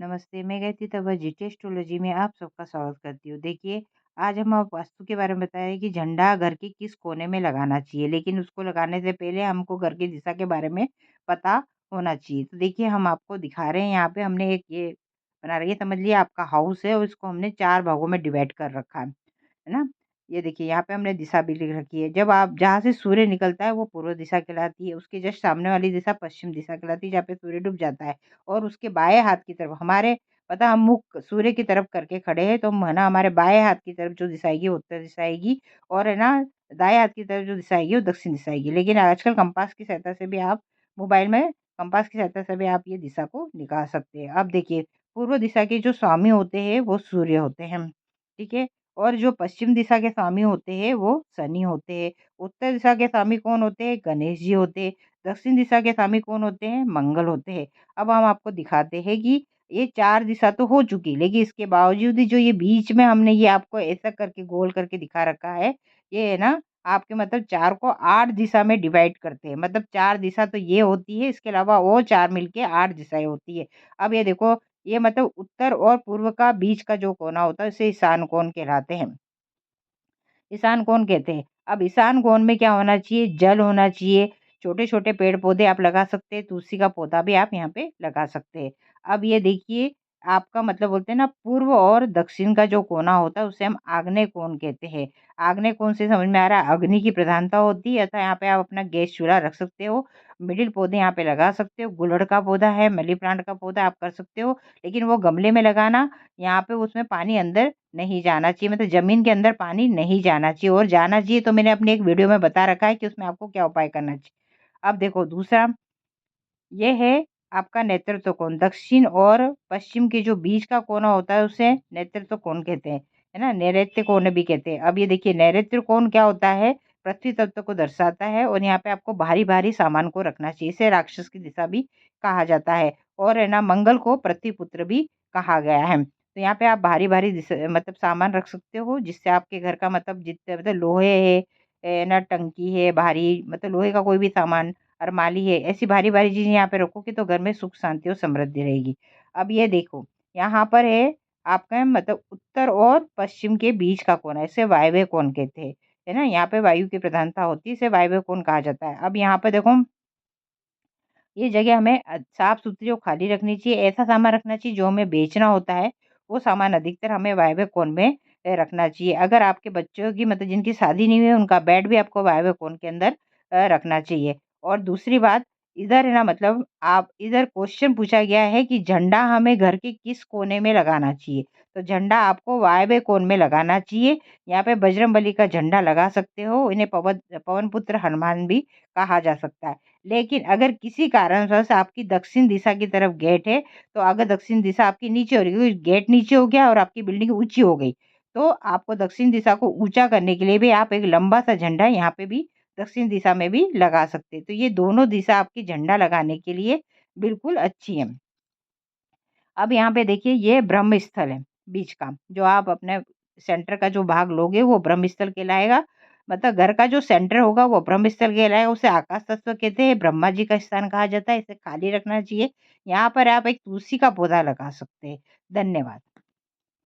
नमस्ते, मैं गायत्री तब जीटी एस्ट्रोलॉजी में आप सबका स्वागत करती हूँ। देखिए, आज हम आप वास्तु के बारे में बताएँ कि झंडा घर के किस कोने में लगाना चाहिए, लेकिन उसको लगाने से पहले हमको घर की दिशा के बारे में पता होना चाहिए। तो देखिए, हम आपको दिखा रहे हैं यहाँ पे हमने एक ये बना रही है, समझ लीजिए आपका हाउस है और इसको हमने 4 भागों में डिवाइड कर रखा है ना? ये देखिए यहाँ पे हमने दिशा भी लिख रखी है। जब आप जहाँ से सूर्य निकलता है वो पूर्व दिशा कहलाती है, उसके जस्ट सामने वाली दिशा पश्चिम दिशा कहलाती है, जहाँ पे सूर्य डूब जाता है। और उसके बाएँ हाथ की तरफ हमारे पता हम मुख सूर्य की तरफ करके खड़े हैं, तो हम है ना हमारे बाएँ हाथ की तरफ जो दिशा आएगी वो उत्तर दिशा आएगी और है ना दाएँ हाथ की तरफ जो दिशा आएगी वो दक्षिण दिशा आएगी। लेकिन आजकल कंपास की सहायता से भी आप मोबाइल में कंपास की सहायता से भी आप ये दिशा को निकाल सकते हैं। अब देखिए पूर्व दिशा के जो स्वामी होते हैं वो सूर्य होते हैं, ठीक है? और जो पश्चिम दिशा के स्वामी होते हैं वो शनि होते हैं। उत्तर दिशा के स्वामी कौन होते हैं? गणेश जी होते हैं। दक्षिण दिशा के स्वामी कौन होते हैं? मंगल होते हैं। अब हम आपको दिखाते हैं कि ये 4 दिशा तो हो चुकी, लेकिन इसके बावजूद ही जो ये बीच में हमने ये आपको ऐसा करके गोल करके दिखा रखा है, ये है ना आपके मतलब 4 को 8 दिशा में डिवाइड करते हैं। मतलब 4 दिशा तो ये होती है, इसके अलावा और 4 मिलके 8 दिशाएँ होती है। अब ये देखो, ये मतलब उत्तर और पूर्व का बीच का जो कोना होता है, उसे ईशान कोण कहलाते हैं। ईशान कोण कहते हैं। अब ईशान कोण में क्या होना चाहिए? जल होना चाहिए, छोटे-छोटे पेड़-पौधे आप लगा सकते हैं, तुलसी का पौधा भी आप यहाँ पे लगा सकते हैं। अब ये देखिए, आपका मतलब बोलते हैं ना पूर्व और दक्षिण का जो कोना होता है उसे हम आग्नेय कोण कहते हैं। आग्नेय कोण से समझ में आ रहा है अग्नि की प्रधानता होती है, अतः यहाँ पे आप अपना गैस चूल्हा रख सकते हो, मिडिल पौधे यहाँ पे लगा सकते हो, गुलड़ का पौधा है, मनी प्लांट का पौधा आप कर सकते हो, लेकिन वो गमले में लगाना, यहाँ पे उसमें पानी अंदर नहीं जाना चाहिए, मतलब ज़मीन के अंदर पानी नहीं जाना चाहिए, और जाना चाहिए तो मैंने अपने एक वीडियो में बता रखा है कि उसमें आपको क्या उपाय करना चाहिए। अब देखो दूसरा, ये है आपका नेतृत्व कोण। दक्षिण और पश्चिम के जो बीच का कोना होता है उसे नेतृत्व कोण कहते हैं, है ना? नैऋत्य कोण भी कहते हैं। अब ये देखिए नैऋत्य कोण क्या होता है? पृथ्वी तत्व को दर्शाता है और यहाँ पे आपको भारी-भारी सामान को रखना चाहिए। इसे राक्षस की दिशा भी कहा जाता है और है ना मंगल को पृथ्वी पुत्र भी कहा गया है। तो यहाँ पे आप भारी-भारी मतलब सामान रख सकते हो, जिससे आपके घर का मतलब जितने मतलब लोहे है ना, टंकी है भारी, मतलब लोहे का कोई भी सामान, अरमाली है, ऐसी भारी-भारी चीज़ें यहाँ पे रखोगे तो घर में सुख शांति और समृद्धि रहेगी। अब ये देखो, यहाँ पर है आपका मतलब उत्तर और पश्चिम के बीच का कोना, इसे वायव्य कोण कहते हैं, है ना? यहाँ पे वायु की प्रधानता होती है, इसे वायव्य कोण कहा जाता है। अब यहाँ पे देखो, ये जगह हमें साफ-सुथरी और खाली रखनी चाहिए। ऐसा सामान रखना चाहिए जो हमें बेचना होता है, वो सामान अधिकतर हमें वायव्य कोण में रखना चाहिए। अगर आपके बच्चों की मतलब जिनकी शादी नहीं हुई है, उनका बेड भी आपको वायव्य कोण के अंदर रखना चाहिए। और दूसरी बात, इधर है ना मतलब आप इधर क्वेश्चन पूछा गया है कि झंडा हमें घर के किस कोने में लगाना चाहिए? तो झंडा आपको वायव्य कोण में लगाना चाहिए। यहाँ पे बजरंगबली का झंडा लगा सकते हो, इन्हें पवन पुत्र हनुमान भी कहा जा सकता है। लेकिन अगर किसी कारणवश आपकी दक्षिण दिशा की तरफ गेट है, तो अगर दक्षिण दिशा आपकी नीचे हो रही है, क्योंकि गेट नीचे हो गया और आपकी बिल्डिंग ऊँची हो गई, तो आपको दक्षिण दिशा को ऊँचा करने के लिए भी आप एक लंबा-सा झंडा यहाँ पे भी दक्षिण दिशा में भी लगा सकते हैं। तो ये दोनों दिशा आपकी झंडा लगाने के लिए बिल्कुल अच्छी हैं। अब यहाँ पे देखिए ये ब्रह्म स्थल है बीच का, जो आप अपने सेंटर का जो भाग लोगे वो ब्रह्म स्थल कहलाएगा। मतलब घर का जो सेंटर होगा वो ब्रह्म स्थल कहलाएगा, उसे आकाश तत्व कहते हैं, ब्रह्मा जी का स्थान कहा जाता है, इसे खाली रखना चाहिए। यहाँ पर आप एक तुलसी का पौधा लगा सकते हैं। धन्यवाद।